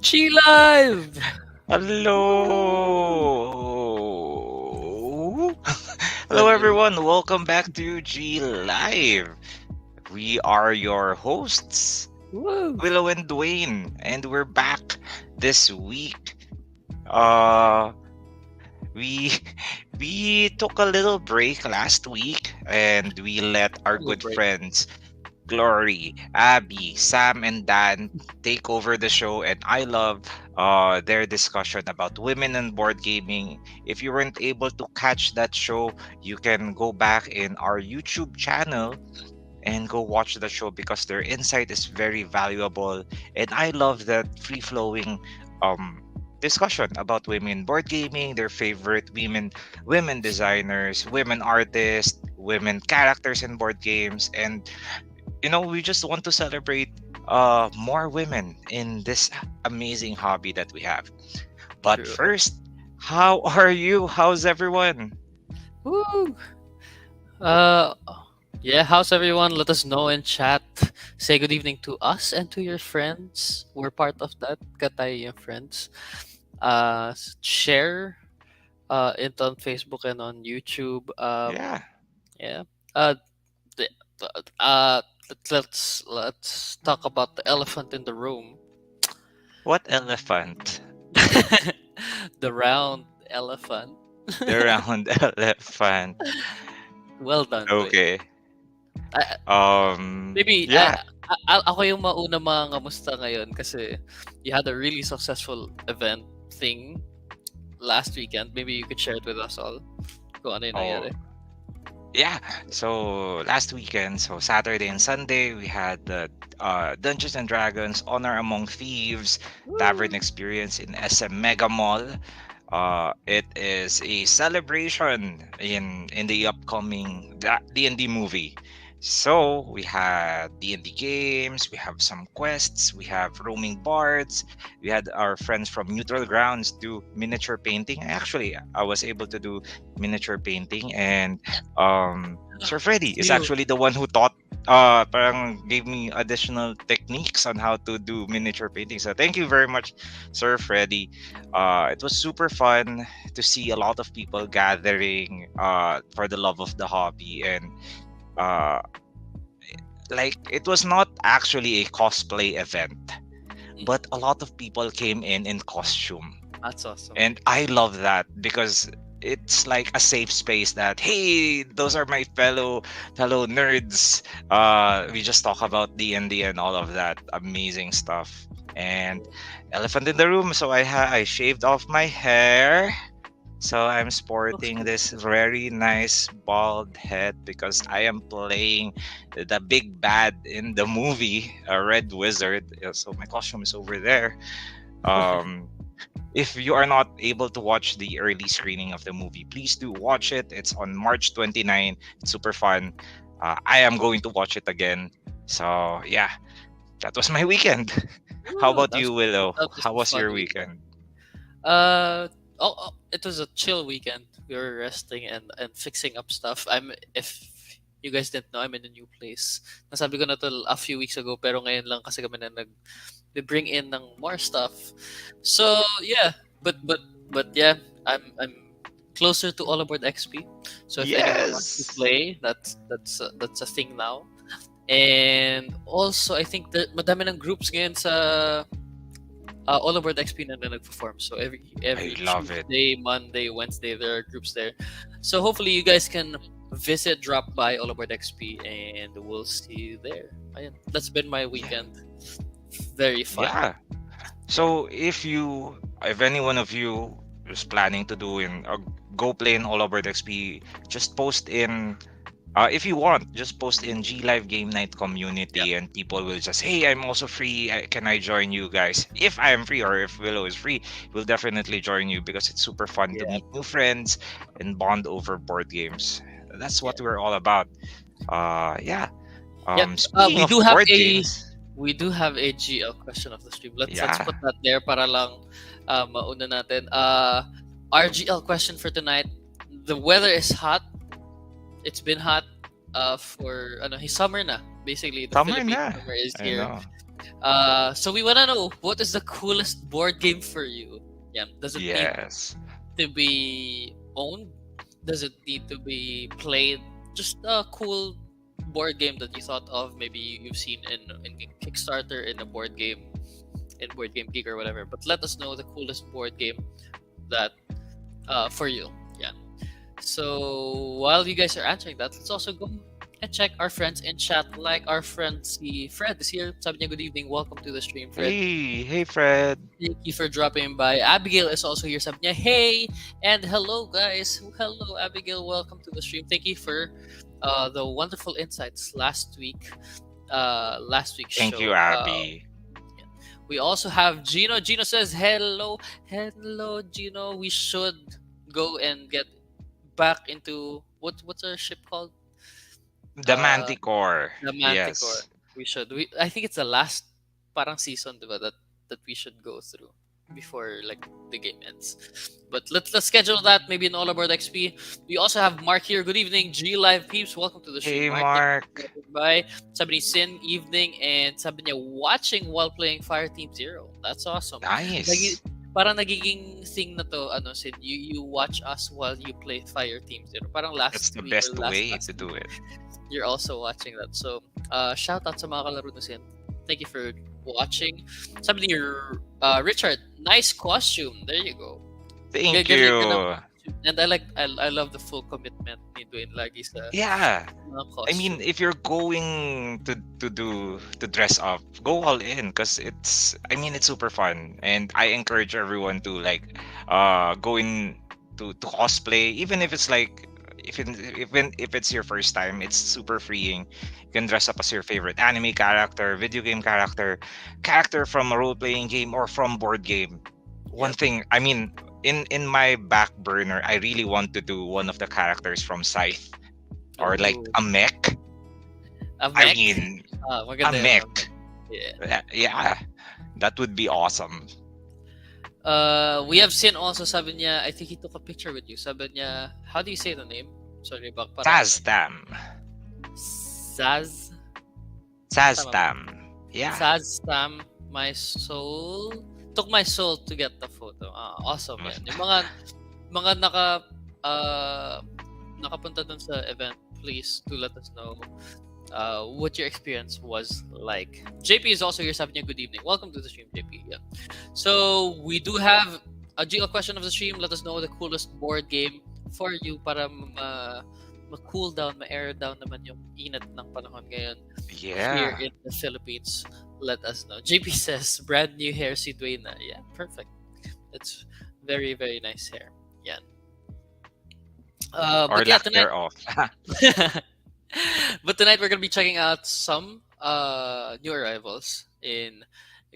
G Live! Hello. Hello, Well, you everyone. Welcome back to G Live. We are your hosts, woo! Willow and Dwayne, and we're back this week. Uh, we we took a little break last week, and we let our Little good break. friends Glory, Abby, Sam, and Dan take over the show, and I love their discussion about women and board gaming. If you weren't able to catch that show, you can go back in our YouTube channel and go watch the show because their insight is very valuable. And I love that free flowing um discussion about women board gaming, their favorite women designers, women artists, women characters in board games, and we just want to celebrate more women in this amazing hobby that we have. But True. first, how are you? How's everyone? Woo! Uh, yeah, how's everyone? Let us know in chat. Say good evening to us and to your friends. We're part of that. Katay yung friends. Share it on Facebook and on YouTube. Yeah. Yeah. Uh, the, uh, let's talk about the elephant in the room. What elephant? The round elephant. The round elephant. Well done, Dwayne. Okay. I, maybe Yeah. ako yung mauna mga kamusta ngayon kasi you had a really successful event thing last weekend. Maybe you could share it with us all kung ano yung Oh, nangyari. yeah. So last weekend, so Saturday and Sunday, we had the Dungeons and Dragons Honor Among Thieves Tavern Woo! experience in SM Mega Mall. It is a celebration in the upcoming D&D movie. So we had D&D games, we have some quests, we have roaming bards, we had our friends from Neutral Grounds do miniature painting. Actually, I was able to do miniature painting, and Sir Freddy is You. actually the one who taught parang gave me additional techniques on how to do miniature painting. So thank you very much, Sir Freddy. It was super fun to see a lot of people gathering for the love of the hobby, and uh, like it was not actually a cosplay event, but a lot of people came in costume, That's awesome. and I love that because it's like a safe space that, hey, those are my fellow nerds. We just talk about D&D and all of that amazing stuff. And elephant in the room, so I shaved off my hair, so I'm Looks sporting good. this very nice bald head because I am playing the big bad in the movie, a red wizard. So my costume is over there. um if you are not able to watch the early screening of the movie, please do watch it. It's on March 29. It's super fun. I am going to watch it again. So yeah, that was my weekend. How Woo, about you, Willow? that was How a was fun your weekend. weekend? It was a chill weekend. We were resting and fixing up stuff. If you guys didn't know, I'm in a new place. Nasabi ko na to a few weeks ago, pero ngayon lang kasi kami na we bring in ng more stuff. So yeah, but yeah, I'm closer to All Aboard XP. So if anyone wants to Yes. play, that's a thing now. And also, I think that madami ng groups ngayon sa all over the XP na nag-perform. So I every love it. Tuesday, Monday, Wednesday, there are groups there. So hopefully you guys can visit, drop by all over the XP, and we'll see you there. Ayan, that's been my Yeah. weekend. Very fun. Yeah. Yeah. So if any one of you is planning to do in go play in All Over the XP, just post in. If you want, just post in G Live Game Night Yep. community, and people will just, hey, I'm also free. Can I join you guys? If I am free or if Willow is free, we'll definitely join you because it's super fun to Yeah. meet new friends and bond over board games. That's Yeah. what we're all about. Yeah. Yep. Speaking of board games, We do have a GL question of the stream. Let's yeah. put that there para lang mauna natin. Our GL question for tonight. The weather is hot. It's been hot for ano, summer na. Basically, the Summer Philippine na. summer is I here. know. So we wanna know, what is the coolest board game for you? Yeah. Does it need Yes. to be owned? Does it need to be played? Just a cool board game that you thought of. Maybe you've seen in Kickstarter, in a board game, in Board Game Geek or whatever. But let us know the coolest board game that for you. Yeah. So while you guys are answering that, let's also go and check our friends in chat. Like our friend, si Fred is here. Sabi niya, good evening. Welcome to the stream, Fred. Hey, Fred. Thank you for dropping by. Abigail is also here. Sabi niya, hey, and hello, guys. Hello, Abigail. Welcome to the stream. Thank you for the wonderful insights last week's Thank you, show. Abby. We also have Gino. Gino says, hello. Hello, Gino. We should go and get back into what's our ship called? The Uh, Manticore. the Manticore. Yes. We should. I think it's the last parang season, diba, that we should go through before like the game ends. But let's schedule that maybe in All Aboard XP. We also have Mark here. Good evening, G Live peeps. Welcome to the stream, Hey, Mark. Thank you for Mark. dropping by. Sabi ni Sin, evening, and sabi niya, watching while playing Fire Team Zero. That's awesome. Nice. Parang nagiging thing na to, Sin, you watch us while you play Fire Team Zero. Parang That's last the week or best last way last to do it. you're also watching that. So, shout out sa mga kalaro na Sin. Thank you for watching. Sabi ni Richard, nice costume. There you go. Thank Galing ka ng you. costume. And I love the full commitment ni Dwayne lagi sa Yeah. mga I mean, costume. if you're going to dress up, go all in because it's super fun, and I encourage everyone to like go in to cosplay, even if it's like even if it's your first time, it's super freeing. You can dress up as your favorite anime character, video game character from a role playing game or from board game. One Yep. thing, I mean, in my back burner, I really want to do one of the characters from Scythe, or like Ooh. a mech. A I mech? mean, a Maganda yun, mech. Yeah. Yeah, that would be awesome. We have Sin also, sabi niya, I think he took a picture with you. Sabi niya, how do you say the name? Sorry, bak parang Saztam. Saz? Saztam. Yeah. Saztam, my soul. Took my soul to get the photo. Awesome yan. Yung mga nakapunta dun sa event, please do let us know what your experience was like. JP is also here. Sabi niya, good evening. Welcome to the stream, JP. Yeah. So, we do have a GL question of the stream. Let us know the coolest board game for you para ma-cool down, ma-air down naman yung inat ng panahon ngayon here Yeah. in the Philippines. Let us know. JP says, brand new hair si Dwayne na. Yeah, perfect. It's very, very nice hair. Yan. Or But yeah, lack tonight thereof. but tonight we're gonna be checking out some new arrivals in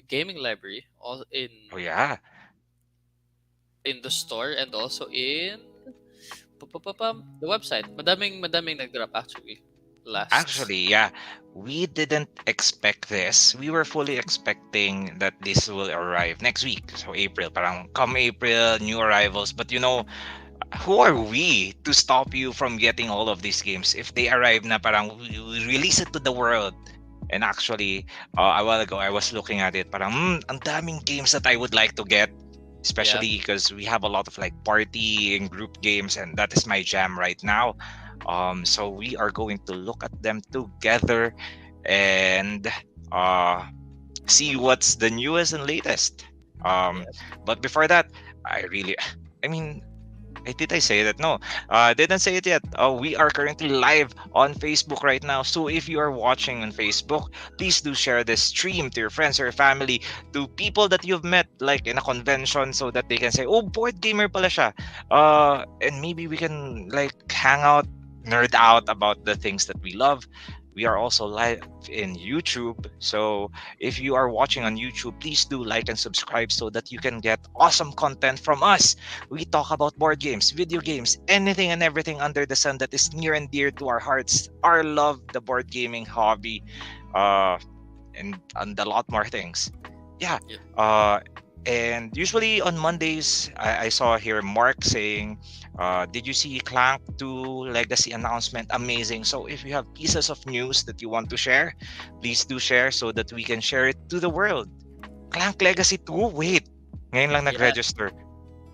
gaming library, all Oh yeah. in the store and also in the website. Madaming nag-drop actually last. Actually, yeah. We didn't expect this. We were fully expecting that this will arrive next week. So April, parang come April, new arrivals. But who are we to stop you from getting all of these games? If they arrive na parang we release it to the world. And actually, a while ago, I was looking at it. Parang, ang daming games that I would like to get. Especially because we have a lot of like party and group games, and that is my jam right now. So we are going to look at them together and see what's the newest and latest. Yes. But before that, I mean, did I say that? No, didn't say it yet. We are currently live on Facebook right now. So if you are watching on Facebook, please do share this stream to your friends or your family, to people that you've met like in a convention, so that they can say, "Oh, board gamer pala siya." And maybe we can like hang out, nerd out about the things that we love. We are also live in YouTube. So if you are watching on YouTube, please do like and subscribe so that you can get awesome content from us. We talk about board games, video games, anything and everything under the sun that is near and dear to our hearts, our love, the board gaming hobby, and a lot more things. Yeah. Yeah. And usually on Mondays, I saw here Mark saying, "Did you see Clank 2 Legacy announcement? Amazing!" So if you have pieces of news that you want to share, please do share so that we can share it to the world. Clank Legacy 2? Wait, ngayon lang Yeah, nag-register.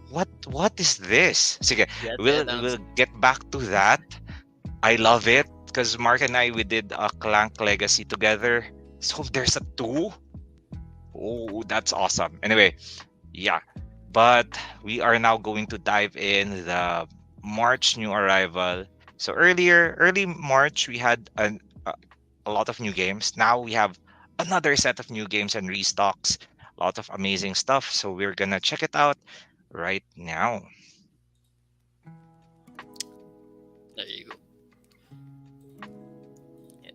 What is this? Sige, yeah, they we'll announced. get back to that. I love it because Mark and I we did a Clank Legacy together. So there's a 2? Oh, that's awesome. Anyway, yeah. But we are now going to dive in the March new arrival. So early March, we had a lot of new games. Now we have another set of new games and restocks. A lot of amazing stuff. So we're gonna check it out right now. There you go. Yeah.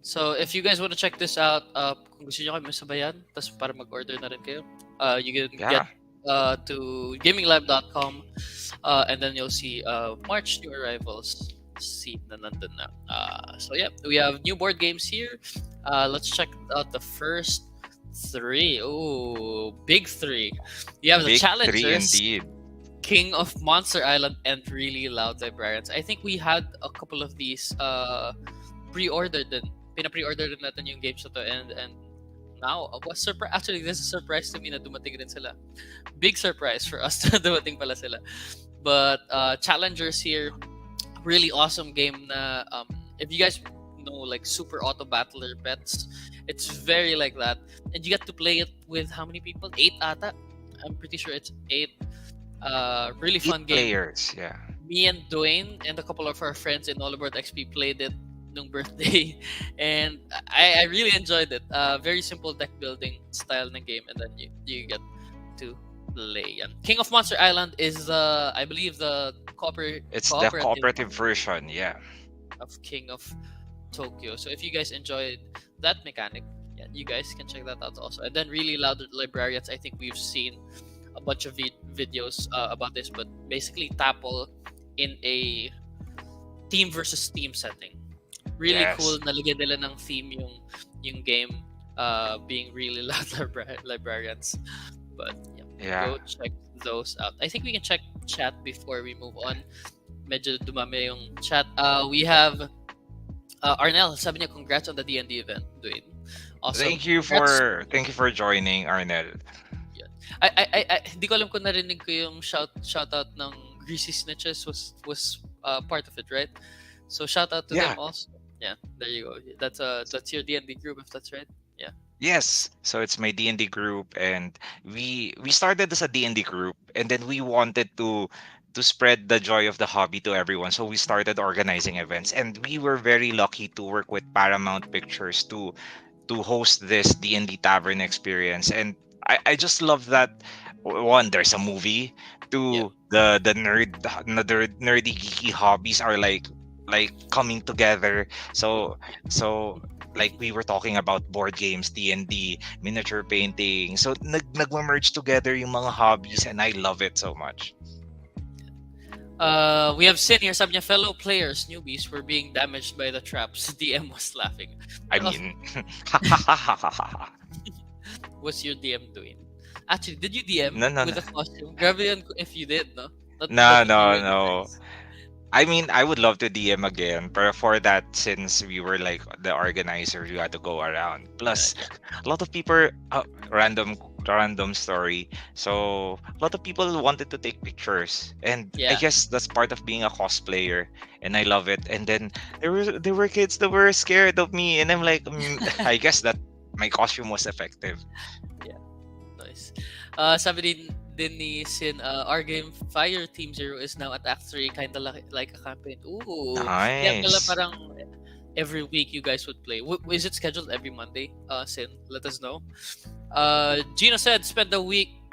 So if you guys want to check this out, kung gusto niyo kami sabayan, tas para mag-order na rin kayo, you can get Yeah, to gaminglive.com, and then you'll see March new arrivals. See na nandun na. So yeah, we have new board games here. Let's check out the first three. Oh, big three. You have the big three challengers, indeed. King of Monster Island, and Really Loud Librarians. I think we had a couple of these pre-ordered din. Pina-pre-order din natin yung games na to, and now was surprise. Actually, this is a surprise to me na dumating din sila. Big surprise for us na dumating pala sila. But challengers here, really awesome game na if you guys know like Super Auto Battler Pets, it's very like that, and you get to play it with how many people? 8 ata. I'm pretty sure it's 8. Really Eight fun game. players. Yeah. Me and Dwayne and a couple of our friends in All About XP played it nung birthday, and I really enjoyed it. Very simple deck building style ng game, and then you get to play. King of Monster Island is I believe the It's the cooperative cooperative version. Yeah. of King of Tokyo. So if you guys enjoyed that mechanic, yeah, you guys can check that out also. And then Really Loud Librarians, I think we've seen a bunch of videos about this, but basically Tapple in a team versus team setting. Really cool. Yes. Nalagyan nila ng theme yung game, being Really Loud Librarians. But yeah, Yeah. go check those out. I think we can check chat before we move on. Medyo dumami yung chat. We have Arnel, sabi niya congrats on the D&D event, Dwayne. Awesome. Congrats. Thank you for joining, Arnel. Yeah. I hindi ko alam kung narinig ko yung shout out ng Greasy Snitches was part of it, right? So shout out to Yeah. them also. Yeah, there you go. That's your D&D group if that's right. Yeah. Yes. So it's my D&D group, and we started as a D&D group, and then we wanted to spread the joy of the hobby to everyone. So we started organizing events, and we were very lucky to work with Paramount Pictures to host this D&D Tavern experience. And I just love that, one, there's a movie. Yeah. Two, the nerdy geeky hobbies are like coming together. So like we were talking about board games, D&D, miniature painting. So nagme-merge together yung mga hobbies, and I love it so much. We have Sin here. Sabi niya, fellow players, newbies, were being damaged by the traps. DM was laughing. I Well, mean, what's your DM doing? Actually, did you DM no, no, with no, a costume? Grabe yun if you did, no? That no, would be no, really no. nice. I mean, I would love to DM again, but for that, since we were like the organizers, we had to go around. Yeah, Plus, yeah, a lot of people, random story. So a lot of people wanted to take pictures, and I yeah. guess that's part of being a cosplayer, and I love it. And then there were kids that were scared of me, and I'm like, I guess that my costume was effective. Yeah, nice. Sabi din ni Sin, our game Fire Team Zero is now at Act 3, kinda like a campaign. Ooh. Yeah, pala Nice. parang every week you guys would play. Is it scheduled every Monday? Sin, let us know. Gino said spend the weekend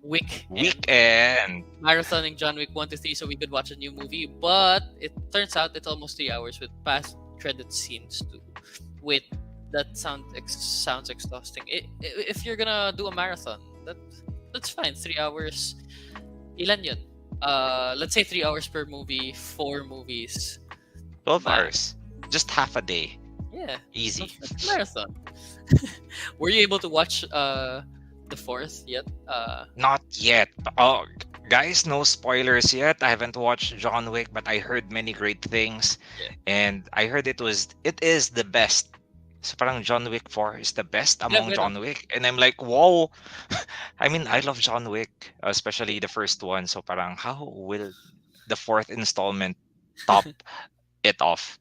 Weekend. marathoning John Wick 1 to 3 so we could watch a new movie, but it turns out it's almost 3 hours with past credit scenes too. Wait, that sounds exhausting. If you're gonna do a marathon, that's fine. 3 hours. Ilan yun? Let's say 3 hours per movie, 4 movies 12 max. hours. Just half a day. Yeah, Easy. that's a marathon. Were you able to watch the fourth yet. Not yet. Oh, guys, no spoilers yet. I haven't watched John Wick, but I heard many great things, Yeah. and I heard it is the best. So parang John Wick 4 is the best Yeah, among pero John Wick, and I'm like, whoa. I mean, I love John Wick, especially the first one. So parang how will the fourth installment top it off?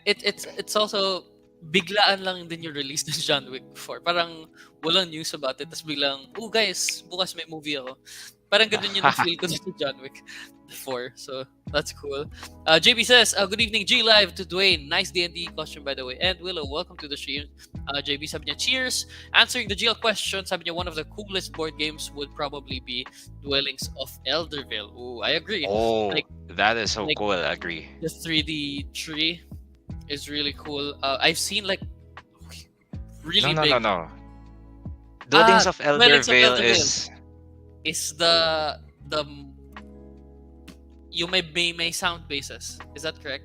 it's also biglaan lang din yung release ng John Wick before. Parang walang news about it. Tapos biglang, oh guys, bukas may movie ako. Parang ganun yung na-feel ko sa John Wick before. So, that's cool. JB says, good evening, G Live to Dwayne. Nice D&D costume, by the way. And Willow, welcome to the stream. JB sabi niya, cheers. Answering the GL question, sabi niya, one of the coolest board games would probably be Dwellings of Elderville. Ooh, I agree. Oh, Like, that is so like cool. I agree. the 3D tree is really cool. I've seen like No, really no, no, big. no. Dwellings of Dwellings of Eldervale Elderville is is the you may sound bases. Is that correct?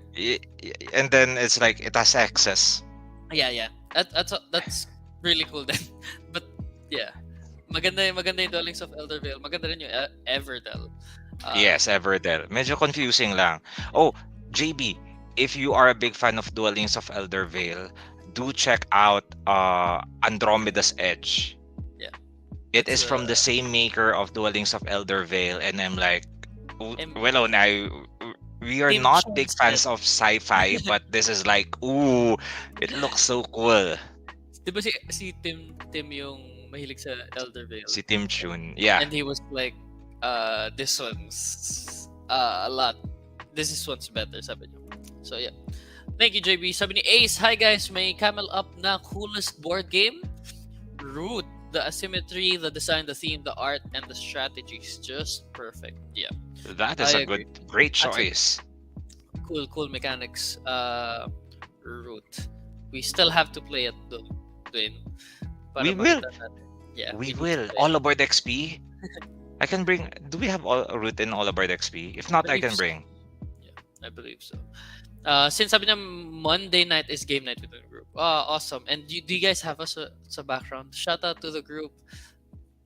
and then it's like it has access. Yeah, yeah. That's really cool then. But yeah, maganda yung Dwellings of Elderville. Maganda rin yung Everdell. Yes, Everdell. Medyo confusing lang. Oh, JB, if you are a big fan of Dwellings of Eldervale, do check out Andromeda's Edge. Yeah, It that's is from the same maker of Dwellings of Eldervale, and I'm like, M- well, now we are Tim not big Chun's head. fans of sci-fi, but this is like, ooh, it looks so cool. Di ba si Tim yung mahilig sa Eldervale? Si Tim Chun, yeah. And he was like, this one's a lot. This one's better, sabi niya. So yeah. Thank you, JB. Sabi ni Ace, hi guys, may camel up na coolest board game? Root. The asymmetry, the design, the theme, the art, and the strategies. Just perfect. Yeah, That is I a agree. great Actually, choice. cool mechanics. Root. We still have to play it though, Dwayne. Para We will. makita natin. Yeah, We we need to will. play it. All aboard XP. I can bring. Do we have a route in All Aboard XP? If I not, I believe can so. bring. Yeah, I believe so. Since sabi niya Monday night is game night with the group. Awesome. And do you guys have us sa background? Shout out to the group.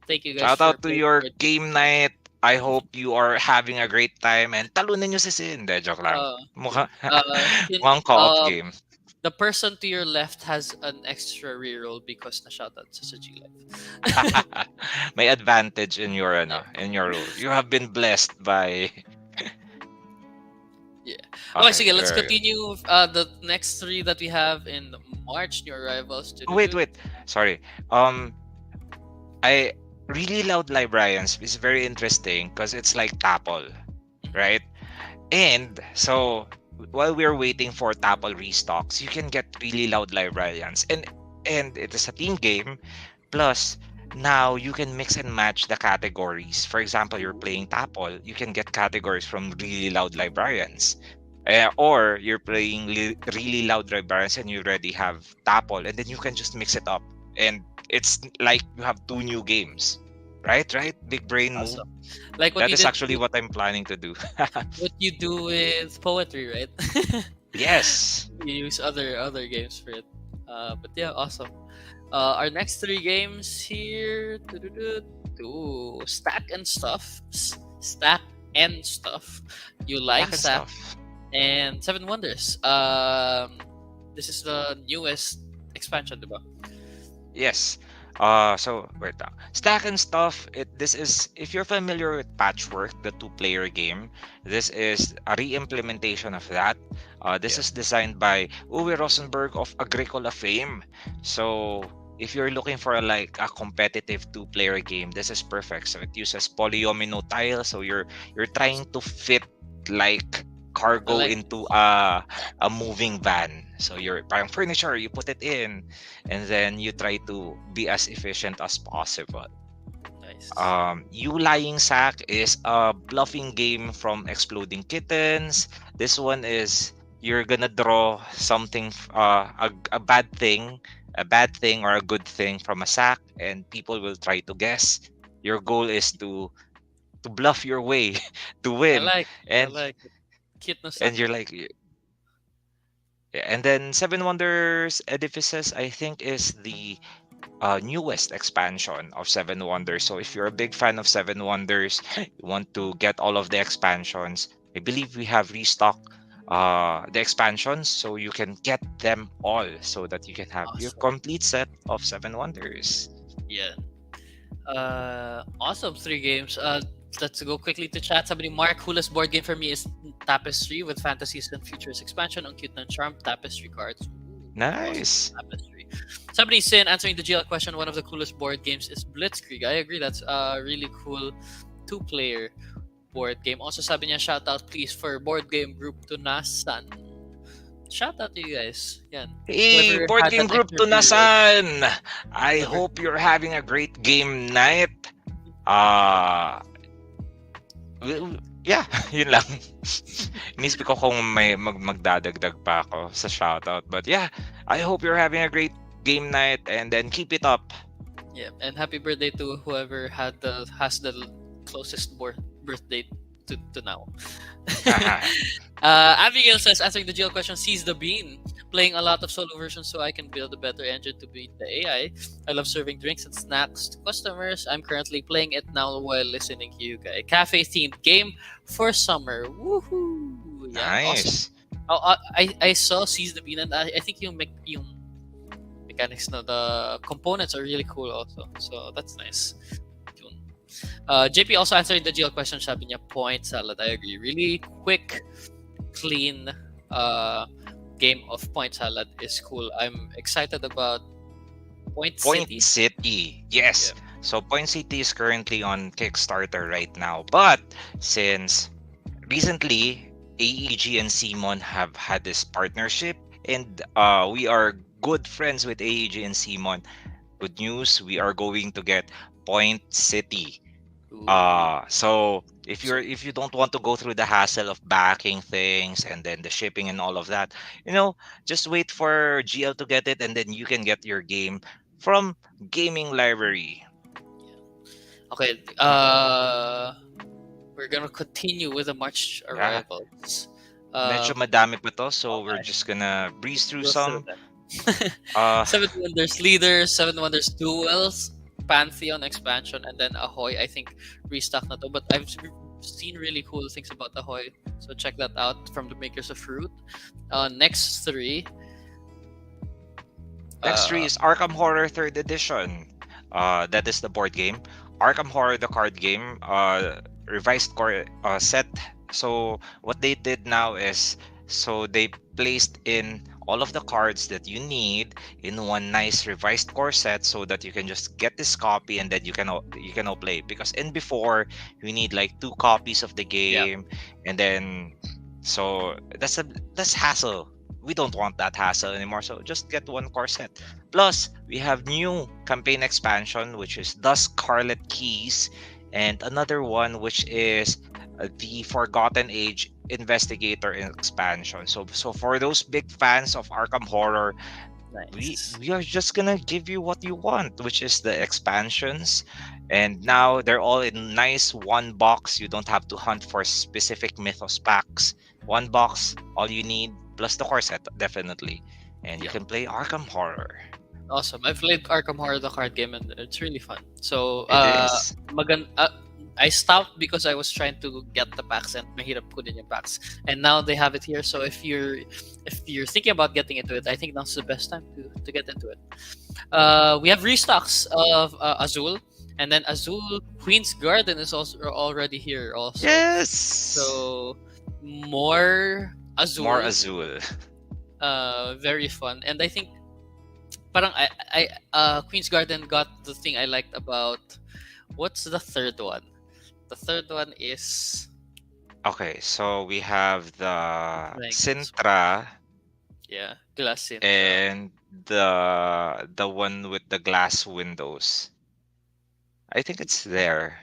Thank you guys Shout for out to playing your board games. game night. I hope you are having a great time and talunin nyo si Sin. De, joke lang. Uh, Mukha, mukhang Sin, co-op game. the person to your left has an extra reroll because na shoutout sa G Live. May advantage in your in your role. You have been blessed by. Yeah. Okay, sige, let's alright. continue the next three that we have in March, new arrivals. Oh, wait. Sorry. I really loud librarians is very interesting because it's like Tapol, right? And so while we're waiting for Tapol restocks, you can get really loud librarians, and it is a team game. Plus, now you can mix and match the categories. For example, you're playing Tapol, you can get categories from really loud librarians. Or you're playing really loud librarians and you already have Tapol, and then you can just mix it up. And it's like you have two new games. Right? Big brain move. Awesome. Like what That you is did, actually what I'm planning to do. what you do with poetry, right? Yes. You use other games for it. But yeah, awesome. Our next three games here. Ooh, Stack and Stuff. Stack and Stuff. You like Back and Stack stuff. and Seven Wonders. This is the newest expansion, diba? Yes. So wait now. Stack and Stuff. This is, if you're familiar with Patchwork, the two-player game. This is a re-implementation of that. This Yeah. is designed by Uwe Rosenberg of Agricola fame. So if you're looking for like a competitive two-player game, this is perfect. So it uses polyomino tiles. So you're trying to fit like I cargo like into a moving van. So you're parang furniture, you put it in, and then you try to be as efficient as possible. nice. You Lying Sack is a bluffing game from Exploding Kittens. This one is you're gonna draw something, a bad thing or a good thing from a sack, and people will try to guess. Your goal is to bluff your way to I win, like I and like it. Cute no and sack. you're like, yeah, and then Seven Wonders Edifices, I think, is the newest expansion of Seven Wonders. So if you're a big fan of Seven Wonders, you want to get all of the expansions, I believe we have restocked the expansions so you can get them all so that you can have your Awesome. complete set of Seven Wonders. Yeah. Awesome. 3 games. Let's go quickly to chat. Somebody, Mark, coolest board game for me is Tapestry with Fantasies and Futures expansion on Cute and Charm Tapestry cards. Ooh, awesome. Nice. Tapestry. Somebody, Sin, answering the GL question, one of the coolest board games is Blitzkrieg. I agree. That's a really cool two-player board game. Also, sabi niya, shout out please for board game group Tunasan. Shout out to you guys. Yan. Hey, Whoever board had game that group extra to viewer. Nasan! I Whoever. hope you're having a great game night. Uh, yeah, yun lang. Inisip ko kung may magdadagdag pa ako sa shoutout. But yeah, I hope you're having a great game night and then keep it up. Yeah, and happy birthday to whoever has the closest birthday to now. Abigail says, answering the GL question, seize the bean. Playing a lot of solo versions so I can build a better engine to beat the AI. I love serving drinks and snacks to customers. I'm currently playing it now while listening to you guys. Cafe themed game for summer. Woohoo! Yeah, awesome. Nice. I saw seize the bean, and I think yung mechanics na the components are really cool also. So that's nice. Yun. JP also answering the GL question, sabi niya, point salad. I agree. Really quick, clean game of point salad is cool. I'm excited about Point Point City. City. Yes. Yeah. So Point City is currently on Kickstarter right now. But since recently AEG and Simon have had this partnership and we are good friends with AEG and Simon. Good news, we are going to get Point City. Ooh. So if So you don't want to go through the hassle of backing things and then the shipping and all of that, just wait for GL to get it and then you can get your game from Gaming Library. yeah. Okay. We're gonna continue with the March Yeah, arrivals. medyo Um, madami pa to, so we're okay. just gonna breeze through Go through some. them. Uh, Seven Wonders Leaders, Seven Wonders Duels, Pantheon expansion, and then Ahoy. I think restock na to, but I've seen really cool things about Ahoy, so check that out from the makers of Fruit. Next three. Next three Uh, is Arkham Horror Third Edition. That is the board game. Arkham Horror, the card game, revised core set. So what they did now is, so they placed in all of the cards that you need in one nice revised core set, so that you can just get this copy and then you can all play. Because in before you need like 2 copies of the yeah, game, and then so that's hassle. We don't want that hassle anymore, so just get one core set. Plus we have new campaign expansion, which is the Scarlet Keys, and another one which is the Forgotten Age Investigator expansion. So for those big fans of Arkham Horror, we nice. we are just gonna give you what you want, which is the expansions. And now they're all in nice one box. You don't have to hunt for specific Mythos packs. One box, all you need, plus the core set, definitely. And you Yeah, can play Arkham Horror. awesome. I've played Arkham Horror, the card game, and it's really fun. So, It is. I stopped because I was trying to get the packs and mahirap kunin yung packs. And now they have it here. So if you're thinking about getting into it, I think now's the best time to get into it. We have restocks of Azul, and then Azul Queen's Garden is also already here also. Yes. So more More Azul, Azul. very fun. And I think parang Queen's Garden got the thing I liked about, what's the third one? The third one is Okay, so we have I'm the blanking this one. Sintra Yeah, Glass Sintra. and the one with the glass windows. I think it's there.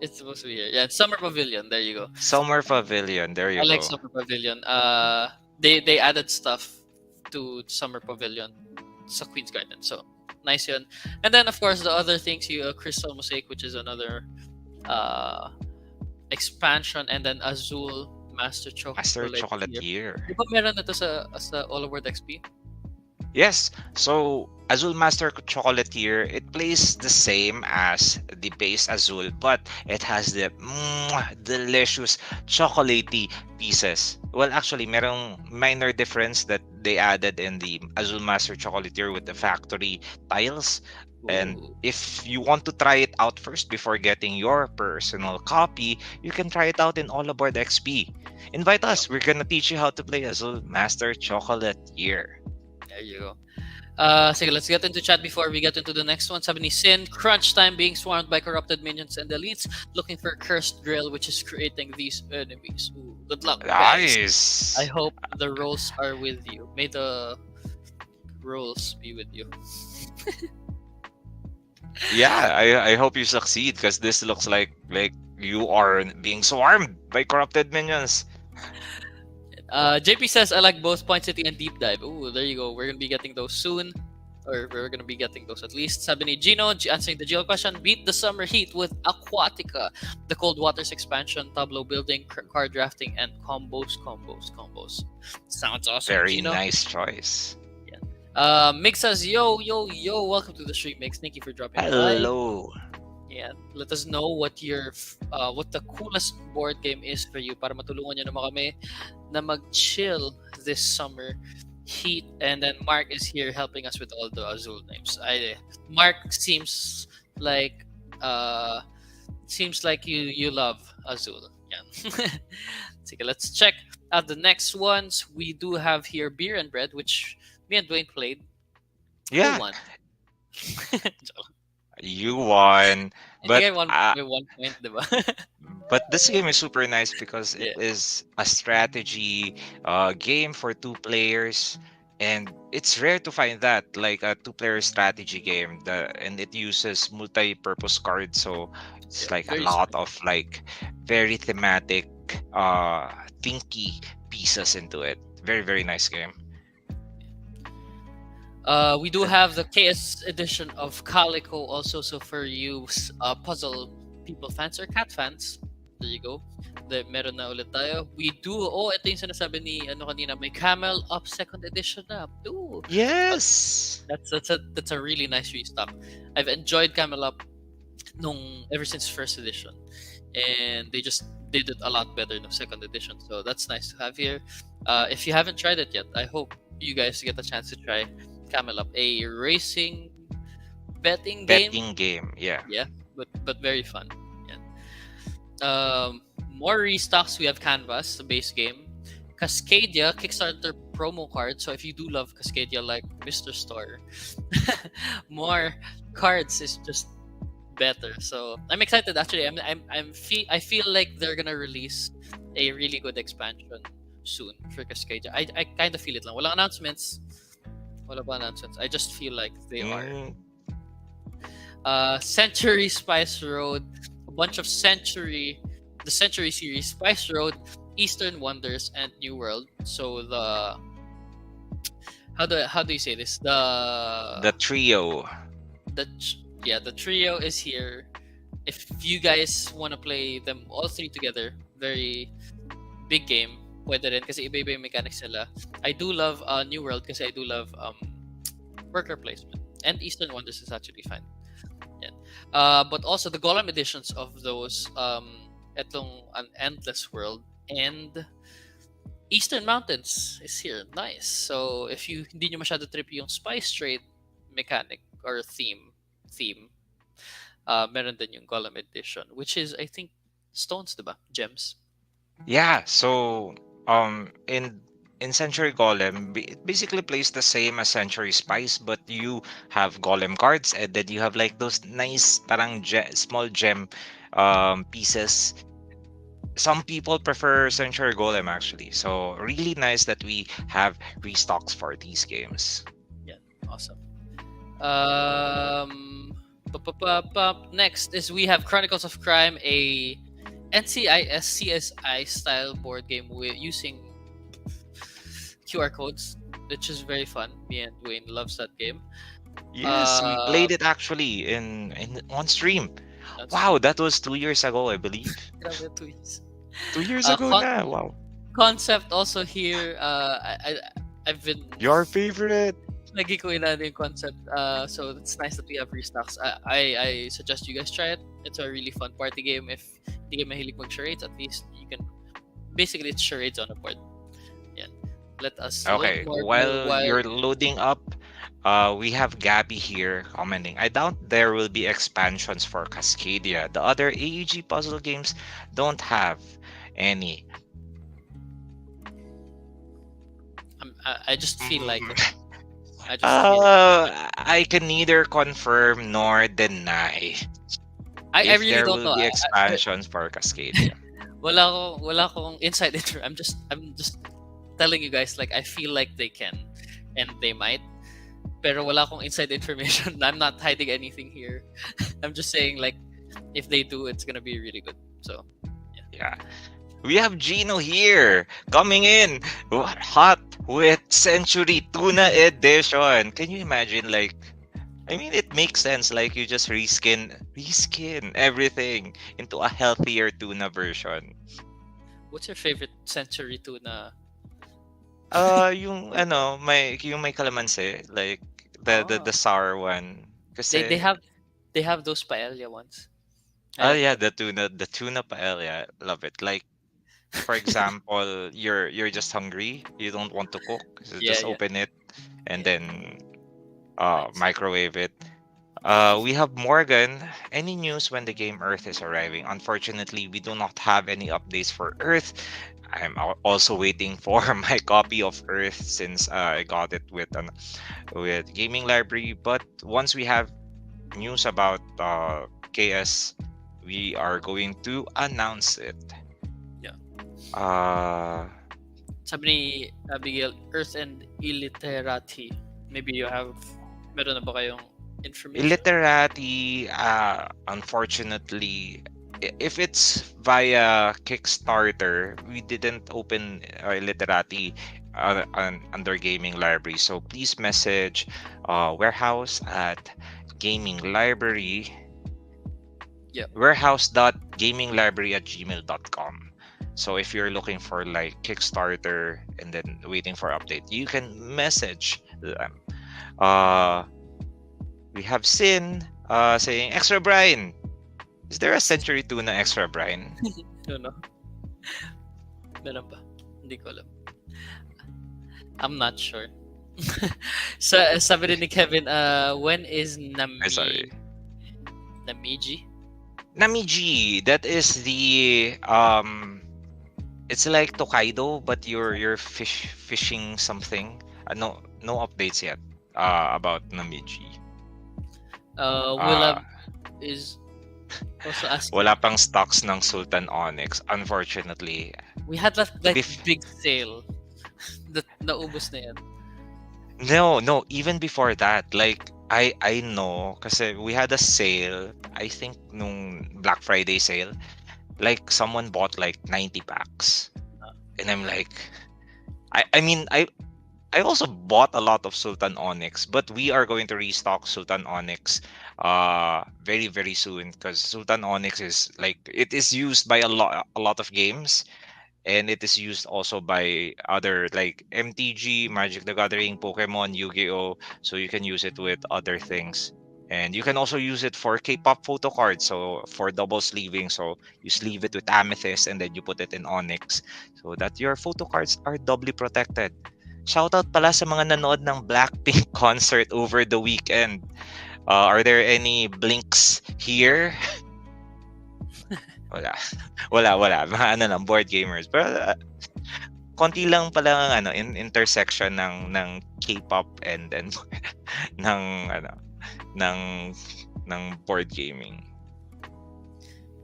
It's supposed to be here. Yeah, Summer Pavilion. There you go. Summer Pavilion. There I you like go. Summer Pavilion. They added stuff to Summer Pavilion sa Queen's Garden. So nice yun. And then of course the other things, you Crystal Mosaic, which is another uh expansion, and then Azul Master Master Chocolate here. Chocolatier. Di ba meron na to sa All Over XP? Yes, so Azul Master Chocolatier, it plays the same as the base Azul, but it has the delicious chocolatey pieces. Well, actually, merong minor difference that they added in the Azul Master Chocolatier with the factory tiles. And Ooh. if you want to try it out first before getting your personal copy, you can try it out in All Aboard XP. Invite Yeah, us. We're gonna teach you how to play Azul Master Chocolatier. there you go. Sige, let's get into chat before we get into the next one. Sabi ni Sin, crunch time being swarmed by corrupted minions and elites looking for a cursed drill which is creating these enemies. Ooh, good luck, guys. I Nice. hope the rolls are with you. May the rolls be with you. Yeah, I hope you succeed because this looks like you are being swarmed by corrupted minions. JP says, I like both Point City and Deep Dive. Ooh, there you go. We're gonna be getting those soon. Or we're gonna be getting those at least. Sabi ni Gino, answering the Geo question, beat the summer heat with Aquatica. The Cold Waters expansion, tableau building, card drafting, and combos. Sounds awesome, Very Gino. nice choice. Yeah. Mix says, yo, welcome to the stream, Mix. Thank you for dropping by. Hello. Yeah, let us know what what the coolest board game is for you para matulungan niyo naman kami na mag-chill this summer heat. And then Mark is here helping us with all the Azul names. Mark seems like you love Azul. Yeah. Sige, let's check out the next ones. We do have here Beer and Bread, which me and Dwayne played. Who Yeah, won? you won. I think But I won uh, by 1 point, diba? but this game is super nice because it Yeah. is a strategy game for two players, and it's rare to find that like a two-player strategy game. And it uses multi-purpose cards, so it's Yeah, like a very lot smart. of like very thematic, thinky pieces into it. Very nice game. We do have the KS edition of Calico also. So for you puzzle people fans or cat fans, there you go. Meron na ulit tayo. We do, ito yung sinasabi ni kanina, may Camel Up second edition na. Ooh, Yes. that's a really nice restock. I've enjoyed Camel Up ever since first edition, and they just did it a lot better no second edition. So that's nice to have here. If you haven't tried it yet, I hope you guys get a chance to try Camel Up, a racing betting game. Betting game. Yeah. Yeah, but very fun. Yeah. More restocks. We have Canvas, the base game. Cascadia Kickstarter promo card. So if you do love Cascadia, like Mr. Store, more cards is just better. So I'm excited. Actually, I feel like they're gonna release a really good expansion soon for Cascadia. I kind of feel it lang. Walang announcements. Wala pa announcements. I just feel like they are. Mm, Century Spice Road, a bunch of the Century series, Spice Road, Eastern Wonders, and New World. So the how do you say this? the trio. The trio is here. If you guys want to play them all three together, very big game. Pwede rin kasi iba-iba yung mechanics nila. I do love New World kasi I do love worker placement. And Eastern Wonders is actually fine. Yeah. But also the Golem editions of those etong An Endless World and Eastern Mountains is here. Nice. So if you hindi nyo masyado trip yung spice trade mechanic or theme, meron din yung Golem edition, which is I think stones, diba? Gems. Yeah, so in Century Golem, it basically plays the same as Century Spice, but you have Golem cards, and then you have like those nice parang small gem pieces. Some people prefer Century Golem actually, so really nice that we have restocks for these games. Yeah, awesome. Next is we have Chronicles of Crime, a NCIS CSI style board game using QR codes, which is very fun. Me and Dwayne loves that game. Yes, we Uh, played it actually in on stream. that's Wow, that was 2 years ago, I believe. grabe, 2 years. 2 years Uh, ago con- na. Wow. Concept also here. I've been Your favorite. Lagi ko inano yung concept. So it's nice that we have restocks. I suggest you guys try it. It's a really fun party game. If hindi kayo mahilig mag-charades, at least you can. Basically, it's charades on a board. Yeah. Let us load Okay, more while while you're loading up, we have Gabby here commenting. I doubt there will be expansions for Cascadia. The other AUG puzzle games don't have any. I just feel like it. Mm, I just feel like it. I can neither confirm nor deny I if really there don't will know. be expansions for Cascadia. Wala akong inside info. I'm just telling you guys like I feel like they can and they might. Pero wala akong inside information. I'm not hiding anything here. I'm just saying like if they do, it's gonna be really good. So Yeah. We have Gino here coming in hot with Century Tuna Edition. Can you imagine? Like, I mean, it makes sense. Like, you just reskin everything into a healthier tuna version. what's your favorite century tuna? Yung yung may calamansi, like the Oh, sour one. they they Kasi, have they have those paella ones. I like yeah, them. the tuna paella, love it. Like, for example, you're just hungry, you don't want to cook, so Yeah, just yeah, open it and yeah. then Nice. microwave it. We have Morgan. Any news when the game Earth is arriving? Unfortunately, we do not have any updates for Earth. Also waiting for my copy of Earth since I got it with Gaming Library. But once we have news about KS, we are going to announce it. Yeah. Uh, Sabi ni Abigail, Earth and illiterati. Maybe you have, meron na ba kayong information? Illiterati, unfortunately, if it's via Kickstarter, we didn't open Illiterati under Gaming Library. So please message warehouse at Gaming Library, Yeah. warehouse.gaminglibrary@gmail.com. So if you're looking for like Kickstarter and then waiting for update, you can message them. We have Sin saying, Extra Brian. Is there a Century Tuna Extra Brian? No. Meron ba? Hindi ko alam. I'm not sure. Sabi rin ni Kevin, when is Sorry. Namiji? Namiji, that is the it's like Tokaido, but you're fishing something. No updates yet about Namiji. Willab is also asking. Wala pang stocks ng Sultan Onyx, unfortunately. We had that like Bef- big sale. That naubos na yan. No, even before that, like I know kasi we had a sale, I think nung Black Friday sale, like someone bought like 90 packs. And I'm like I mean I also bought a lot of Sultan Onyx, but we are going to restock Sultan Onyx very very soon because Sultan Onyx is like it is used by a lot of games, and it is used also by other like MTG, Magic the Gathering, Pokemon, Yu-Gi-Oh. So you can use it with other things. And you can also use it for K-pop photo cards, so for double sleeving. So you sleeve it with amethyst and then you put it in onyx so that your photo cards are doubly protected. Shoutout pala sa mga nanood ng Blackpink concert over the weekend. Are there any blinks here? Wala. Wala. Mga lang, board gamers. Pero konti lang pala ang intersection ng K-pop and then ng ng board gaming.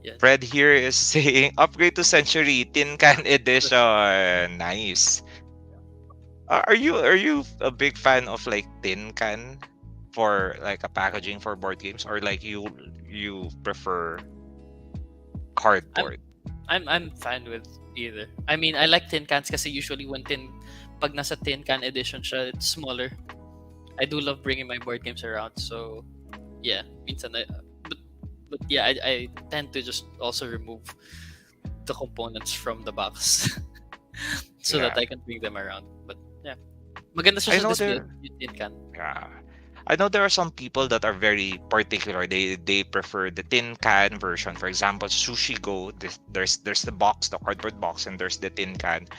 Yes. Fred here is saying upgrade to Century Tin Can Edition. Nice. Are you a big fan of like tin can for like a packaging for board games, or like you prefer cardboard? I'm fine with either. I mean, I like tin cans kasi usually pag nasa tin can edition siya, it's smaller. I do love bringing my board games around, so yeah, minsan but yeah, I tend to just also remove the components from the box so that Yeah. I can bring them around. But yeah, Maganda siya I sa know display. there. Yung tin can. Yeah. I know there are some people that are very particular. They prefer the tin can version. For example, Sushi Go, there's the box, the cardboard box, and there's the tin can.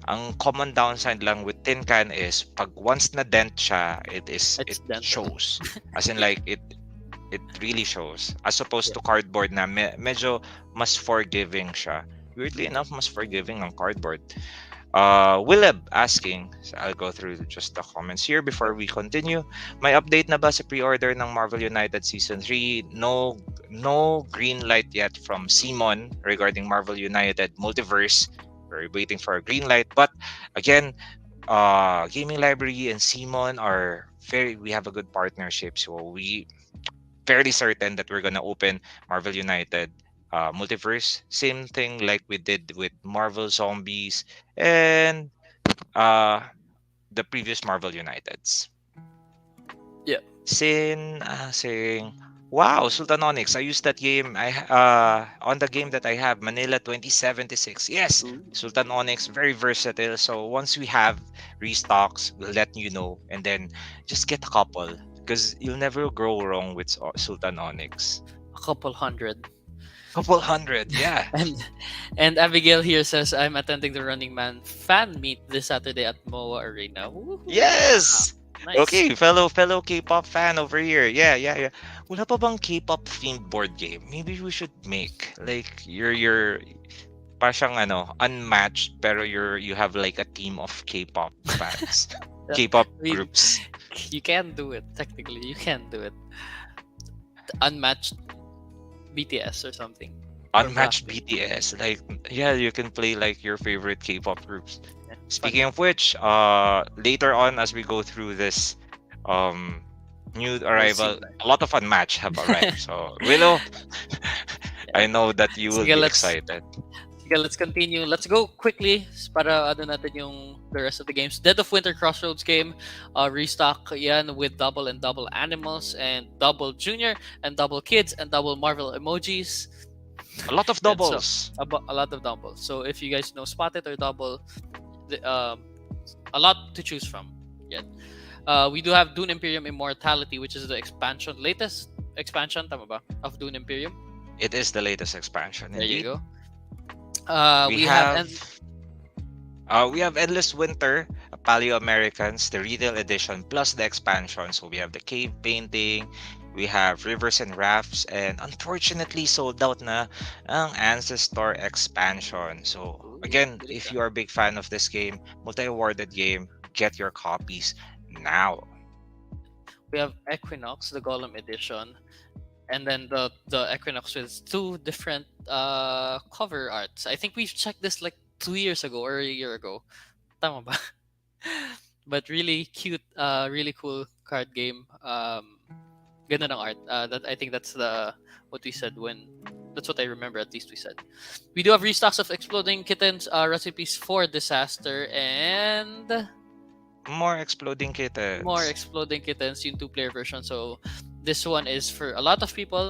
Ang common downside lang with tin can is pag once na dent siya, It's it dented. shows. As in Yeah. like it really shows. As opposed Yeah. to cardboard na medyo mas forgiving siya. Weirdly enough, mas forgiving ang cardboard. Willeb asking, so I'll go through just the comments here before we continue. May update na ba sa pre-order ng Marvel United Season 3? No green light yet from Simon regarding Marvel United Multiverse. We're waiting for a green light. But again, Gaming Library and Simon are we have a good partnership. So we fairly certain that we're gonna open Marvel United multiverse. Same thing like we did with Marvel Zombies and uh the previous Marvel Uniteds. Yeah. Saying, wow, Sultan Onyx. I used that game. On the game that I have, Manila 2076. Yes, Ooh. Sultan Onyx, very versatile. So once we have restocks, we'll let you know, and then just get a couple because you'll never grow wrong with Sultan Onyx. A couple hundred. Couple hundred, yeah. And Abigail here says I'm attending the Running Man fan meet this Saturday at MOA Arena. Woohoo! Wow. Yes. Nice. Okay, fellow K-pop fan over here. Yeah. Wala pa bang K-pop themed board game? Maybe we should make like your parang unmatched pero you have like a team of K-pop fans. Yeah. K-pop I mean, groups. you can do it. Technically, you can do it. Unmatched BTS or something. Or Unmatched Blackpink. BTS. Like yeah, you can play like your favorite K-pop groups. Yeah, Speaking fun. of which, later on as we go through this um new We'll see. arrival, a lot of unmatched have arrived. So Willow, Yeah. I know that you will Sige, be excited. let's continue. Let's go quickly para ano natin yung the rest of the games. Dead of Winter Crossroads game, restock yan with double and double animals and double junior and double kids and double Marvel emojis. A lot of And so doubles. a lot of doubles. So if you guys know Spotted or double, a lot to choose from. Yet. We do have Dune Imperium Immortality, which is the latest expansion, tama ba, of Dune Imperium. It is the latest expansion There you indeed. go. We We have we have Endless Winter, Paleo Americans, the retail edition plus the expansion. So we have the cave painting, we have rivers and rafts, and unfortunately sold out na ang Ancestor expansion. So again, if you are a big fan of this game, multi-awarded game, get your copies now. we have Equinox, the Golem edition, and then the Equinox with two different cover arts. I think we've checked this like 2 years ago or a year ago. Tama ba? But really cute, really cool card game. Ganda ng art. That I think that's what we said when. That's what I remember. At least we said. We do have restocks of Exploding Kittens, recipes for Disaster, and More exploding more kittens. Exploding Kittens, yung two-player version. So this one is for a lot of people,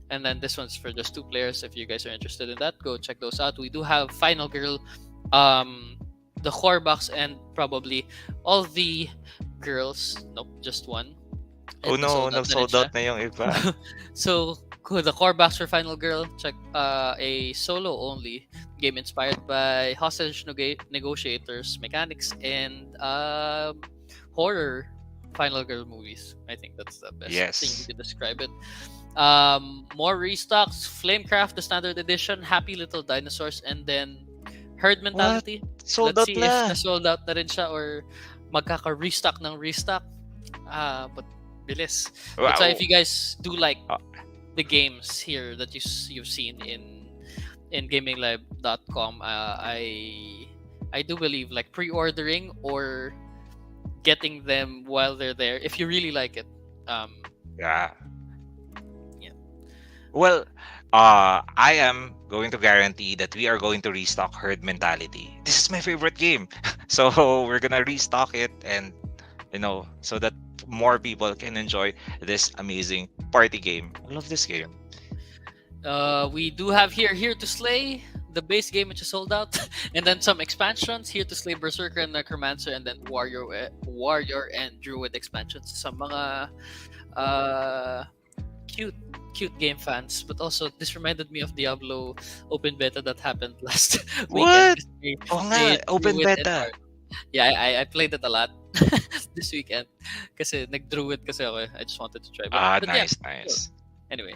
and then this one's for just 2 players. If you guys are interested in that, go check those out. We do have Final Girl, the core box, and probably all the girls. Nope, just one. Oh And no, sold no out na rin sold siya. out na yung iba. So the core box for Final Girl, check a solo only game inspired by hostage negotiators, mechanics, and horror Final Girl movies. I think that's the best thing Yes. to describe it. More restocks, Flamecraft, the standard edition, Happy Little Dinosaurs, and then Herd What? Mentality. Sold Let's out see if na. na-sold out na rin siya or magkaka-restock ng restock. But bilis. That's why if Wow. you guys do like Uh, the games here that you've seen in gaminglive.com, I do believe like pre-ordering or getting them while they're there if you really like it. yeah. Yeah. Well, I am going to guarantee that we are going to restock Herd Mentality. This is my favorite game. So we're gonna restock it and so that more people can enjoy this amazing party game. I love this game. We do have here to slay the base game which is sold out, and then some expansions here to slay Berserker and Necromancer, and then Warrior and Druid expansions. Some mga uh cute cute game fans, but also this reminded me of Diablo open beta that happened last weekend. What? 'Cause Oo nga, they open Druid and beta. yeah, I played it a lot this weekend kasi nag-druid kasi ako. I just wanted to try. But yeah, Nice, cool. nice. Anyway,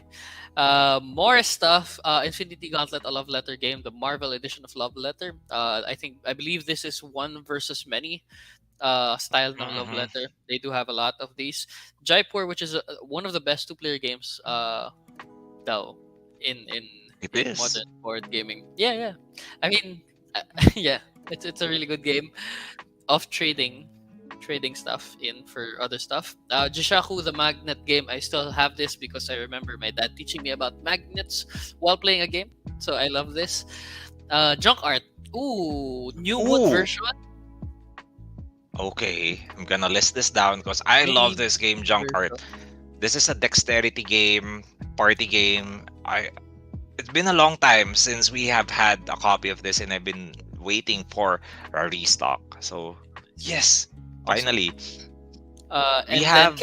more stuff. Infinity Gauntlet, a love letter game, the Marvel edition of Love Letter. I believe this is one versus many style ng love Mm-hmm. letter. They do have a lot of these. Jaipur, which is one of the best two-player games, though, in in It in is. modern board gaming. Yeah, yeah. I mean, yeah, it's a really good game of trading stuff in for other stuff. Jishaku, the magnet game, I still have this because I remember my dad teaching me about magnets while playing a game. So I love this. Junk art. Ooh, new wood Ooh, version. okay. I'm gonna list this down because I love Mini this game, Junk version. Art. This is a dexterity game, party game. It's been a long time since we have had a copy of this, and I've been waiting for a restock. So yes, Awesome. finally we And then King. have.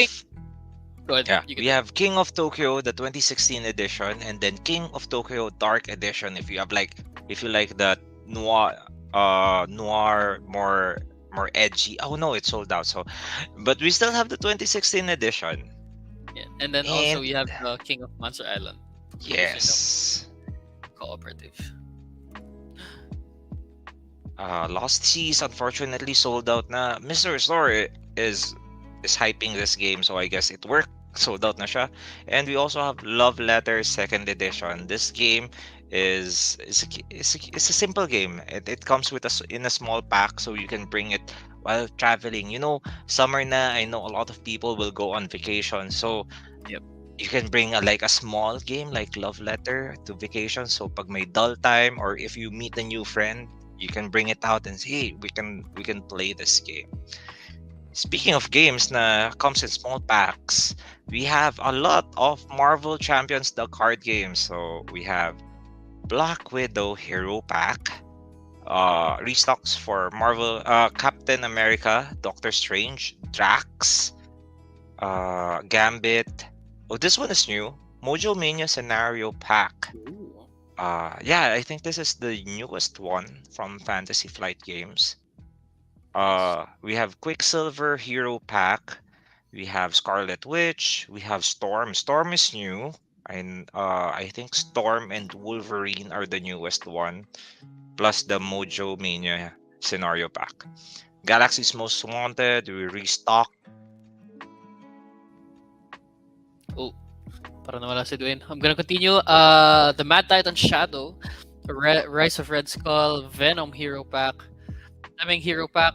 Go ahead. Yeah, You can we do it. have King of Tokyo, the 2016 edition, and then King of Tokyo Dark Edition. If you like the noir, more edgy. Oh no, it's sold out. So, but we still have the 2016 edition, Yeah. And then also and you have the King of Monster Island, because yes, cooperative. Lost Seas unfortunately sold out. Na Mr. Store is hyping this game, so I guess it worked. Sold out na siya. And we also have Love Letter Second Edition. This game is a simple game. It comes with in a small pack, so you can bring it while traveling. Summer na. I know a lot of people will go on vacation, so Yep. you can bring like a small game like Love Letter to vacation. So pag may dull time, or if you meet a new friend, you can bring it out and say, hey, we can play this game. Speaking of games na comes in small packs, we have a lot of Marvel Champions the card games. So we have Black Widow Hero Pack, restocks for Marvel, Captain America, Doctor Strange, Drax, Gambit. Oh, this one is new. Mojo Mania Scenario Pack. Ooh. Yeah, I think this is the newest one from Fantasy Flight Games. Nice. We have Quicksilver Hero Pack. We have Scarlet Witch. We have Storm. Storm is new, and I think Storm and Wolverine are the newest one. Plus the Mojo Mania Scenario Pack. Galaxy's Most Wanted. We restock. Oh, para nawala si Dwayne. I'm gonna continue. The Mad Titan Shadow, Rise of Red Skull, Venom Hero Pack, Fleming Hero Pack,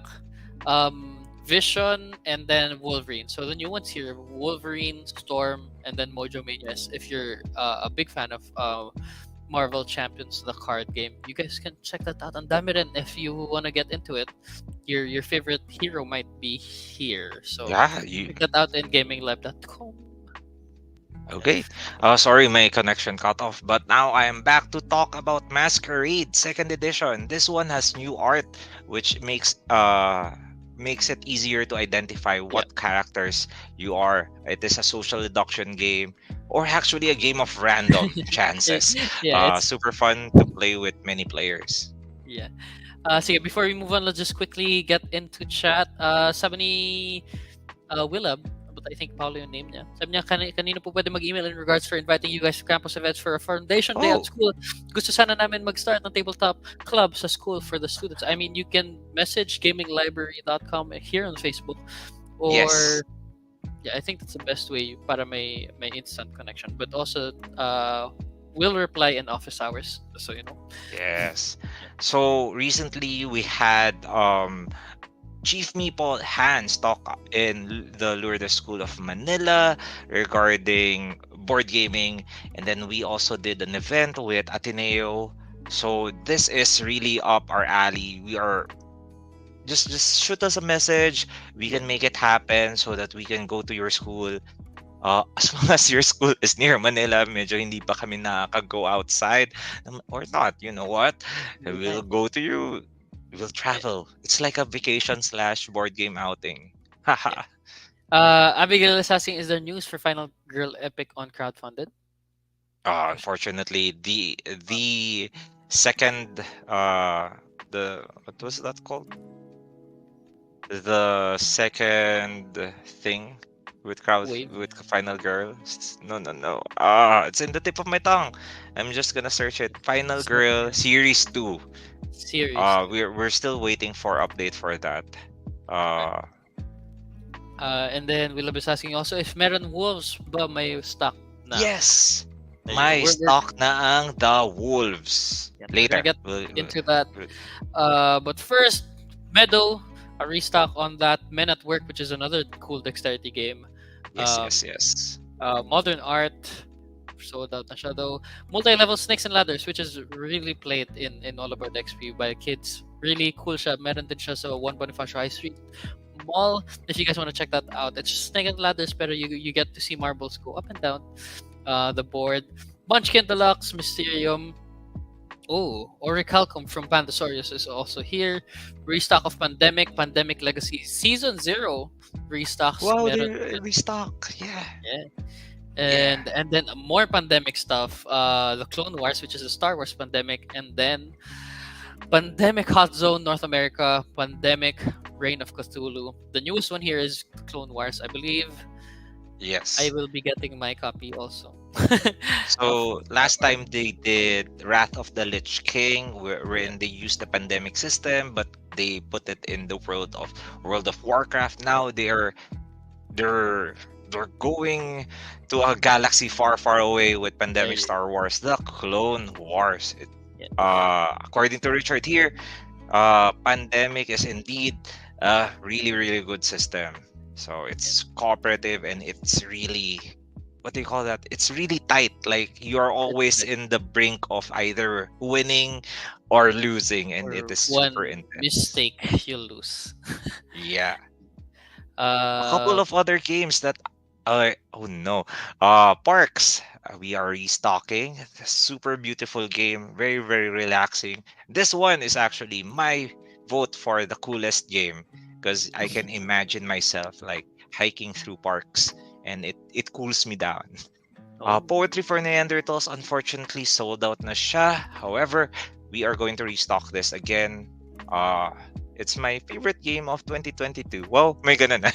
Vision, and then Wolverine. So the new ones here: Wolverine, Storm, and then Mojo Manias. If you're a big fan of Marvel Champions, the card game, you guys can check that out. Ang dami rin if you wanna get into it. Your favorite hero might be here. So Yeah, check that out in GamingLab.com. okay. Sorry, my connection cut off. But now I am back to talk about Masquerade Second Edition. This one has new art, which makes it easier to identify Yeah. what characters you are. It is a social deduction game, or actually a game of random chances. Yeah, it's Super fun to play with many players. yeah. Sige, before we move on, let's just quickly get into chat. Sabi ni Willab, but I think Paolo yung name niya. Sabi niya, kanino po pwede mag-email in regards for inviting you guys to campus events for a foundation day at Oh, school. Gusto sana namin mag-start ng tabletop club sa school for the students. I mean, you can message gaminglibrary.com here on Facebook, or yes. yeah, I think that's the best way para may instant connection. But also, we'll reply in office hours, so you know. Yes. So recently we had Chief Meeple Hans talk in the Lourdes School of Manila regarding board gaming, and then we also did an event with Ateneo. So this is really up our alley. We are just shoot us a message. We can make it happen so that we can go to your school. as long as your school is near Manila, medyo hindi pa kami nakaka-go outside. Or not, you know what? We'll Yeah. go to you. We'll Yeah. travel. It's like a vacation slash board game outing. Yeah. Haha. Abigail is asking, is there news for Final Girl Epic on crowdfunded? Question. Unfortunately, the second the what was that called? The second thing Wave with Final Girl. No, no, no. Ah, it's in the tip of my tongue. I'm just gonna search it. Final Girl Summer Series 2. series. We're still waiting for update for that. Right. Uh And then Willow is asking also if meron wolves ba may stock na. yes. There you go. My stock na ang the Wolves. Yeah, we're gonna Later. get into that. We'll- But first, Meadow, a restock on that Men at Work, which is another cool dexterity game. yes, Um, yes, yes. Modern Art, sold out na siya though. Multi-level Snakes and Ladders, which is really played in all of our XP by kids. Really cool siya. Meron din siya sa 1 Bonifacio High Street Mall. If you guys want to check that out, it's just Snake and Ladders, pero you get to see marbles go up and down the board. Munchkin Deluxe, Mysterium. Oh, Orichalcum from Pandasaurus is also here. Restock of Pandemic, Pandemic Legacy Season 0 restocks. Wow, they Meron din. restock. Yeah. Yeah. Yeah. And then more pandemic stuff. The Clone Wars, which is a Star Wars pandemic, and then Pandemic Hot Zone North America, Pandemic Reign of Cthulhu. The newest one here is Clone Wars, I believe. I Yes. will be getting my copy also. of So Star last Wars. time they did Wrath of the Lich King, Yeah. wherein they used the pandemic system, but they put it in the World of Warcraft. Now they're they're going to a galaxy far, far away with There pandemic you Star Wars, the Clone Wars. yeah. According to Richard here, pandemic is indeed a really, really good system. So Yeah. it's cooperative and it's really, what do you call that? It's really tight. Like you're It's always like in the brink of either winning or losing, and it for is super one intense. mistake you lose. Yeah. A couple uh of other games that oh no. Parks. We are restocking. It's a super beautiful game, very, very relaxing. This one is actually my vote for the coolest game because I can imagine myself like hiking through parks and it cools me down. oh Poetry for Neanderthals unfortunately sold out na siya. However, we are going to restock this again. Uh it's my favorite game of 2022. Wow, may ganun na.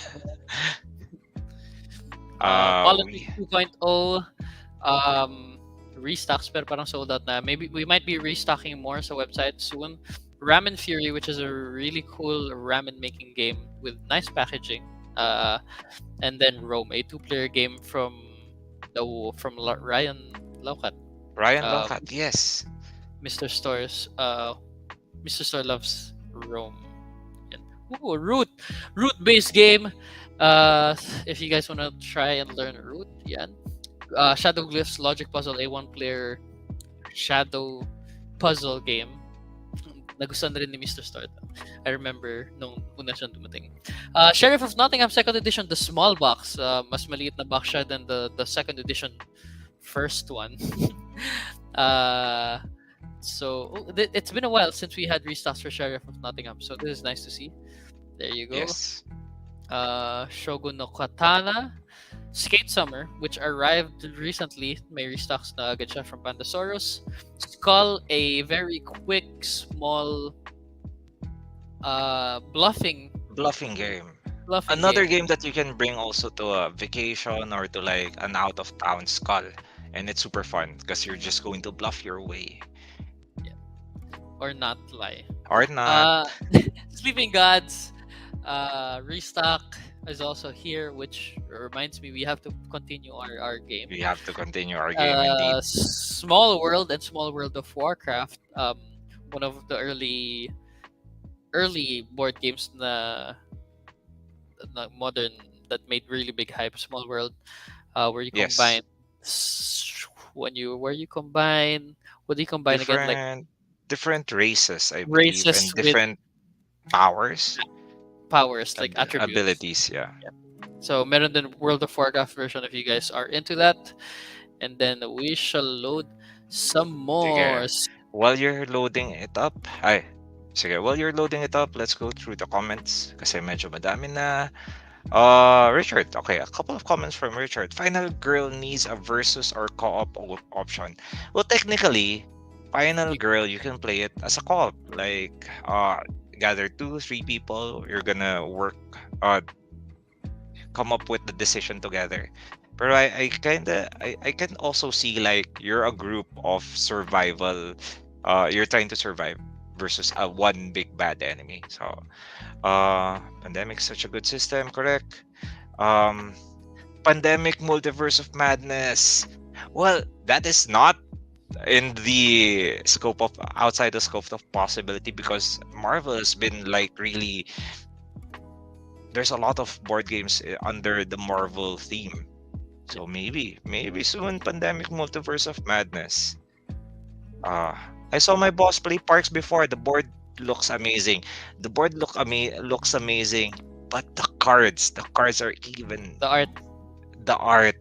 Politics We 2.0 um restocks pero parang sold out na. Maybe we might be restocking more sa website soon. Ramen Fury, which is a really cool ramen making game with nice packaging. And then Rome, a two-player game from Ryan Laukat. Ryan Uh, Locat, yes. Mr. Stores. Mr. Store loves Rome. Yan. Ooh, root-based game. If you guys wanna try and learn root, yan. Shadow Glyphs Logic Puzzle, a one-player shadow puzzle game. Nagustuhan na rin ni Mr. Store to. I remember nung una siyang dumating. Sheriff of Nottingham second edition, the small box. Mas maliit na box siya than the second edition first one. uh, it's been a while since we had restocks for Sheriff of Nottingham, so this is nice to see. There you go. Yes. Shogun no Katana, Skate Summer, which arrived recently. May restocks na agad siya from Pandasaurus. Skull, a very quick, small bluffing Bluffing game. bluffing Another game. game that you can bring also to a vacation or to like an out of town skull. And it's super fun because you're just going to bluff your way. Yeah. Or not lie. Or not. Uh, Sleeping Gods, restock is also here, which reminds me we have to continue our game. We have to continue our game indeed. Small World and Small World of Warcraft, one of the early board games na modern that made really big hype. Small World, where you Yes. combine where you combine what do you combine again, like Different races, I believe, and races with different powers, powers like attributes. abilities, yeah. Yeah. So meron din World of Warcraft version if you guys are into that. And then we shall load some more. Sige. While you're loading it up, sige, while you're loading it up, let's go through the comments kasi medyo madami na. Richard, okay, a couple of comments from Richard. Final Girl needs a versus or co-op option. Well, technically, Final You, Girl, you can play it as a co-op. Like, gather 2, 3 people, you're gonna work, come up with the decision together. But I can also see like you're a group of survival. You're trying to survive versus a one big bad enemy. So, Pandemic's such a good system, correct? Um, Pandemic Multiverse of Madness. Well, that is not in the scope of outside the scope of possibility because Marvel has been like really there's a lot of board games under the Marvel theme. yeah. So maybe soon Pandemic Multiverse of Madness. I saw my boss play Parks before. The board looks amazing. The board looks amazing, but the cards are even The art. the art.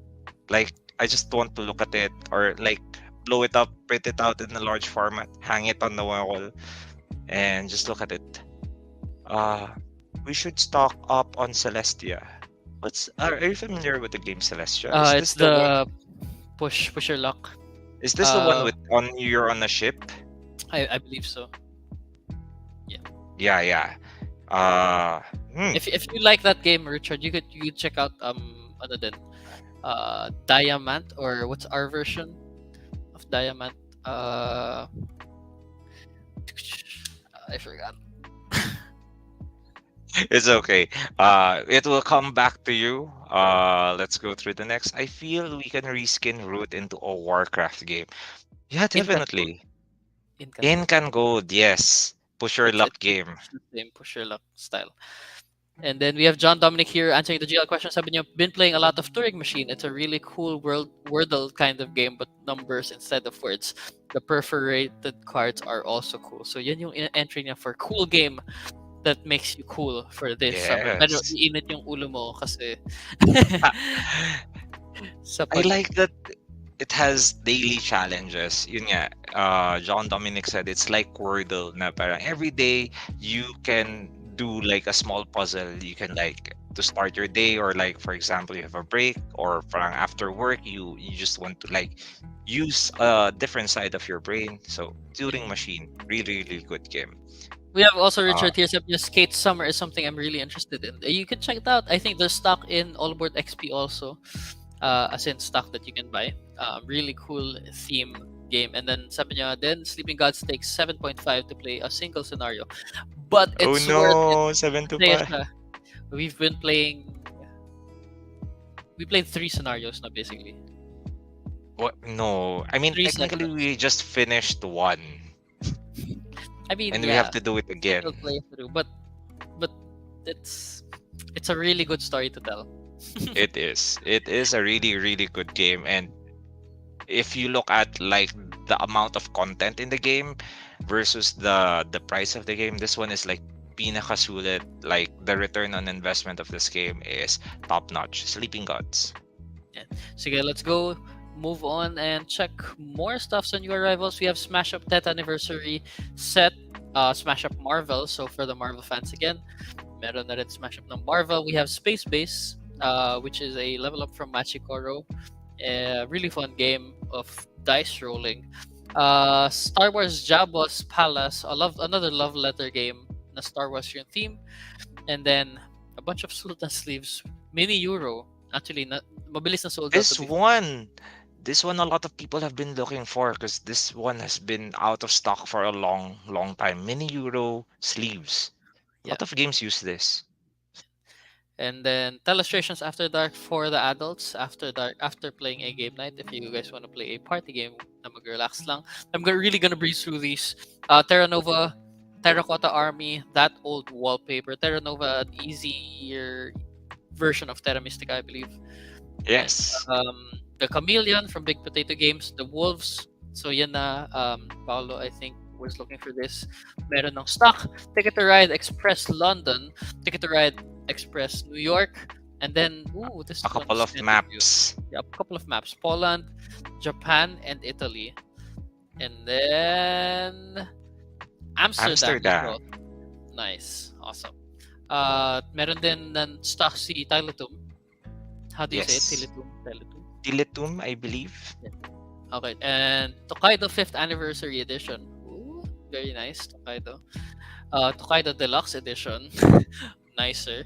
Like I just want to look at it or like blow it up, print it out in a large format, hang it on the wall, and just look at it. Uh, we should stock up on Celestia. Are you familiar with the game Celestia? It's the push your luck. Is this the one Uh, with on you're on a ship? I believe so. Yeah. Yeah, yeah. Uh, hmm. If you like that game, Richard, you could check out ano din, Diamant, or what's our version of Diamant? Uh, I forgot. It's okay. It will come back to you. Let's go through the next. I feel we can reskin Root into a Warcraft game. Yeah, Incan Gold. definitely. Incan Gold. Incan Gold, yes. Push your luck It's pretty game. much the same push your luck style. And then we have John Dominic here answering the GL question. Sabi niya, been playing a lot of Turing Machine. It's a really cool Wordle kind of game, but numbers instead of words. The perforated cards are also cool. So yan yung entry niya for cool game that makes you cool for this summer. Pero Yes. iinit yung ulo mo kasi sa I pag... like that it has daily challenges. Yun nga, John Dominic said it's like Wordle na parang every day you can do like a small puzzle. You can like to start your day or like for example you have a break or parang after work you just want to like use a different side of your brain. So Turing Machine, really good game. We have also Uh, Richard here. Sabi niya, Skate Summer is something I'm really interested in. You can check it out. I think there's stock in All Aboard XP also. As in stock that you can buy. Really cool theme game. And then sabi niya, then Sleeping Gods takes 7.5 to play a single scenario. But oh it's worth it. no, 7 to Kaya 5. siya. We've been playing... We played 3 scenarios na basically. What? No, I mean 3 technically sessions. we just finished one I mean, and we yeah. have to do it again. Still play through. But it's a really good story to tell. It is. It is a really good game, and if you look at like the amount of content in the game versus the price of the game, this one is like pinakasulit. Like the return on investment of this game is top notch. Sleeping Gods. Sige, let's go move on and check more stuff on new arrivals. We have Smash Up 10th Anniversary set, Smash Up Marvel. So for the Marvel fans again, meron na rin Smash Up ng Marvel. We have Space Base, which is a level up from Machikoro. A really fun game of dice rolling. Star Wars Jabba's Palace, another love letter game na Star Wars yung theme. And then a bunch of Sultan sleeves, mini Euro. Actually, mabilis na sold out to This one a lot of people have been looking for because this one has been out of stock for a long time. Mini Euro sleeves. A Yeah. lot of games use this. And then Telestrations After Dark for the adults after dark after playing a game night. If you guys want to play a party game na mag-relax lang. I'm really gonna breeze through these. Terra Nova, Terracotta Army, that old wallpaper. Terra Nova, an easier version of Terra Mystica, I believe. Yes. And, the Chameleon from Big Potato Games, the Wolves. So yan na, Paolo, I think, was looking for this. Meron ng stock. Ticket to Ride Express London, Ticket to Ride Express New York, And then, ooh, A this couple one's of kind of cute. maps. Yeah, a couple of maps: Poland, Japan, and Italy. And then Amsterdam as well. Amsterdam. Nice, awesome. Meron din ng stock si Tiletum. How do you say it? Yes. Tiletum, Tiletum. Diletum, I believe. Yeah. Okay, and Tokaido 5th Anniversary Edition. Ooh, very nice, Tokaido. Tokaido Deluxe Edition. Nicer.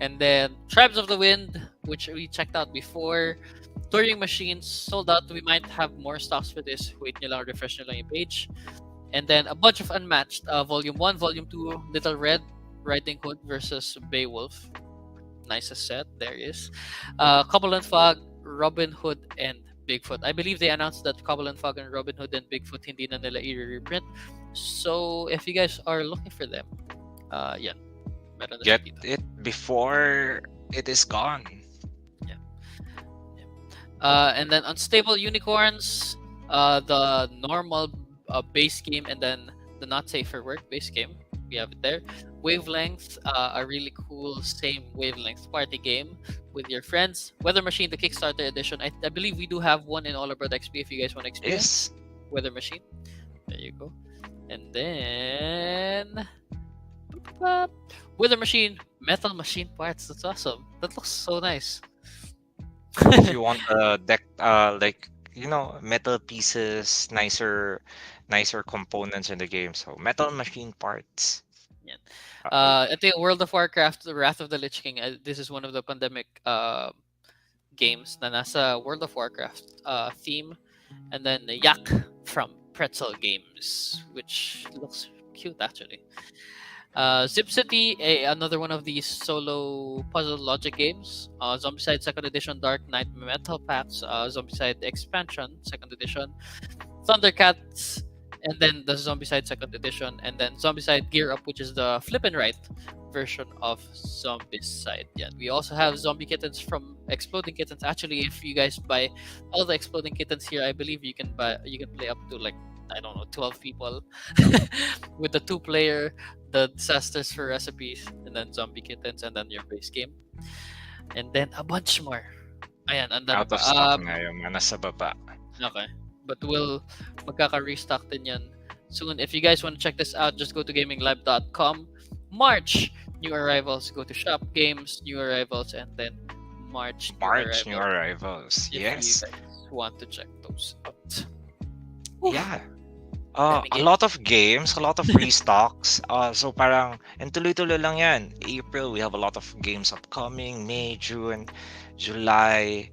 And then Tribes of the Wind, which we checked out before. Touring Machines sold out. We might have more stocks for this. Wait nyo lang, refresh nyo lang yung page. And then a bunch of Unmatched. Volume 1, Volume 2, Little Red, Riding Hood versus Beowulf. Nicest set. There is. Cobble and Fog, Robin Hood, and Bigfoot. I believe they announced that Cobble and Fog and Robin Hood and Bigfoot hindi na nila i-reprint. So if you guys are looking for them, yan. Meron na siya Get dito. it before it is gone. And then Unstable Unicorns, the normal base game, and then the not safe for work base game. We have it there. Wavelength, a really cool same wavelength party game with your friends. Weather Machine, the Kickstarter edition. I believe we do have one in All About XP if you guys want to experience. Yes. Weather Machine. There you go. And then boop, Weather Machine, Metal Machine parts. That's awesome. That looks so nice. If you want a deck, like metal pieces, nicer components in the game. So metal machine parts. Yan. Uh, I think World of Warcraft, The Wrath of the Lich King, this is one of the pandemic games na nasa World of Warcraft theme. And then Yak from Pretzel Games, which looks cute actually. Zip City, another one of these solo puzzle logic games. Zombicide Second Edition, Dark Knight Metal Packs, Zombicide Expansion Second Edition, Thundercats, and then the Zombicide Second Edition, and then Zombicide Gear Up, which is the flip and right version of Zombicide. Yeah, we also have Zombie Kittens from Exploding Kittens. Actually, if you guys buy all the Exploding Kittens here, I believe you can play up to like, I don't know, 12 people with the 2-player, the Disasters for Recipes, and then Zombie Kittens, and then your base game. And then a bunch more. Ayan, ang dami out pa. of stock na yung nasa baba. Okay. But magkaka-restock din yan soon. If you guys want to check this out, just go to gaminglive.com. March, new arrivals. Go to shop games, new arrivals, and then March New arrivals. if Yes. you guys want to check those out. Yeah. Dami A game. lot of games, a lot of restocks. So parang, and tuloy-tuloy lang yan. April, we have a lot of games upcoming. May, June, July.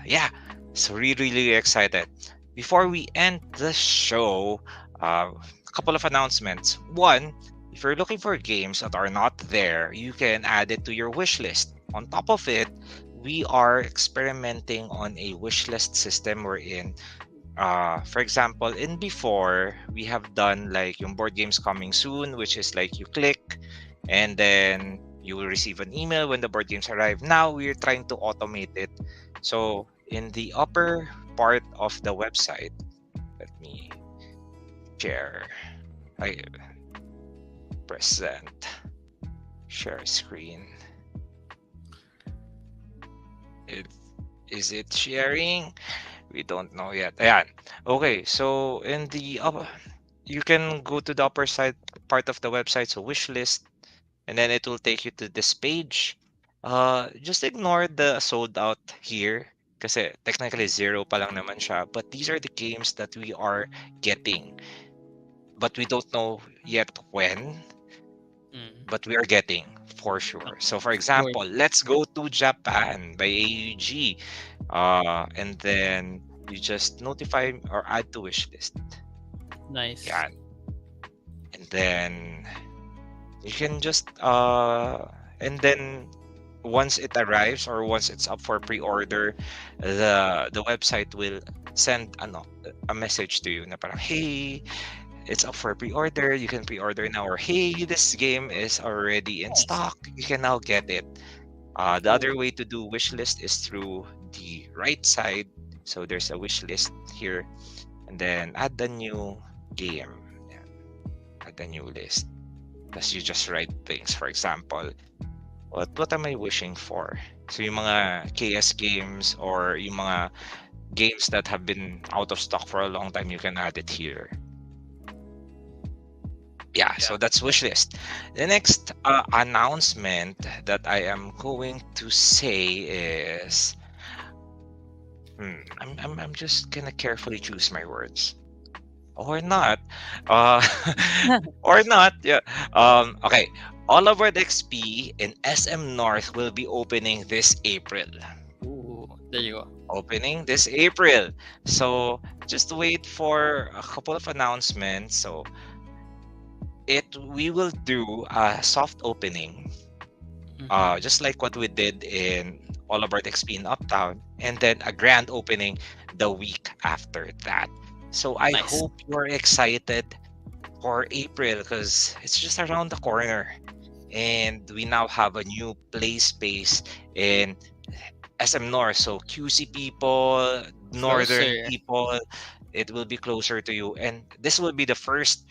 Yeah. So really excited. Before we end the show, a couple of announcements. One, if you're looking for games that are not there, you can add it to your wish list. On top of it, we are experimenting on a wish list system wherein for example, in before we have done like yung board games coming soon, which is like you click and then you will receive an email when the board games arrive. Now we're trying to automate it. So in the upper part of the website, let me share. I present share screen. Is it sharing? We don't know yet. Ayan. Okay, so in the you can go to the upper side part of the website, so wish list, and then it will take you to this page. Just ignore the sold out here kasi technically zero pa lang naman siya. But these are the games that we are getting. But we don't know yet when, but we are getting for sure. So for example, let's go to Japan by AUG. And then you just notify or add to wish list. Nice. Yeah. And then you can just and then once it arrives or once it's up for pre-order, the website will send a message to you na parang, hey, it's up for pre-order, you can pre-order now, or hey, this game is already in stock, you can now get it. The other way to do wish list is through the right side. So there's a wish list here, and then add the new game. Add the new list. As you just write things. For example, what am I wishing for? So yung mga KS games or yung mga games that have been out of stock for a long time, you can add it here. Yeah, Yeah. so that's wish list. The next announcement that I am going to say is, I'm just gonna carefully choose my words, or not, uh, or not. Yeah. Okay. All Over the XP in SM North will be opening this April. Ooh, there you go. Opening this April. So just wait for a couple of announcements. So we will do a soft opening, Mm-hmm. just like what we did in All About XP in Uptown, and then a grand opening the week after that. So I Nice. hope you're excited for April because it's just around the corner. And we now have a new play space in SM North. So QC people, northern Closer. people, it will be closer to you. And this will be the first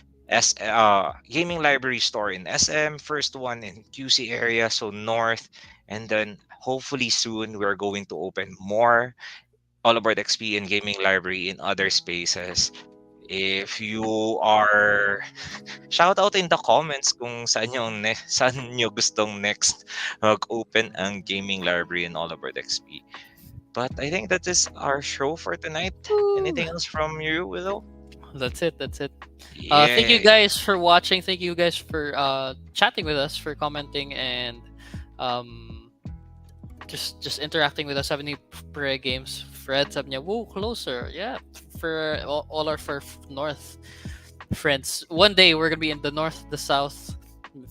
gaming library store in SM, first one in QC area, so north. And then hopefully soon we're going to open more All About XP and gaming library in other spaces. If you are shout out in the comments kung saan yung saan nyo gustong next mag-open ang gaming library in All About XP. But I think that is our show for tonight. Woo. Anything else from you, Willow? That's it. That's it. Thank you Yay. guys for watching. Thank you guys for chatting with us, for commenting, and um, just interacting with us. Have any pre games? Fred, sabi niya, woo, closer. Yeah, for all our North friends. One day we're gonna be in the North, the South,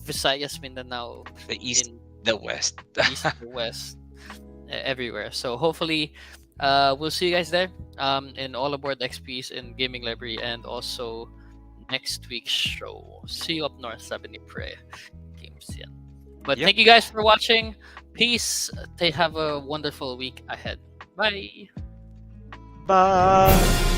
Visayas, Mindanao, The East, in the West. East, the West, everywhere. So hopefully, we'll see you guys there. In all aboard XPs in Gaming Library, and also next week's show. See you up north, sabi ni Pre Games yan. But Yep. thank you guys for watching. Peace. They have a wonderful week ahead. Bye. Bye.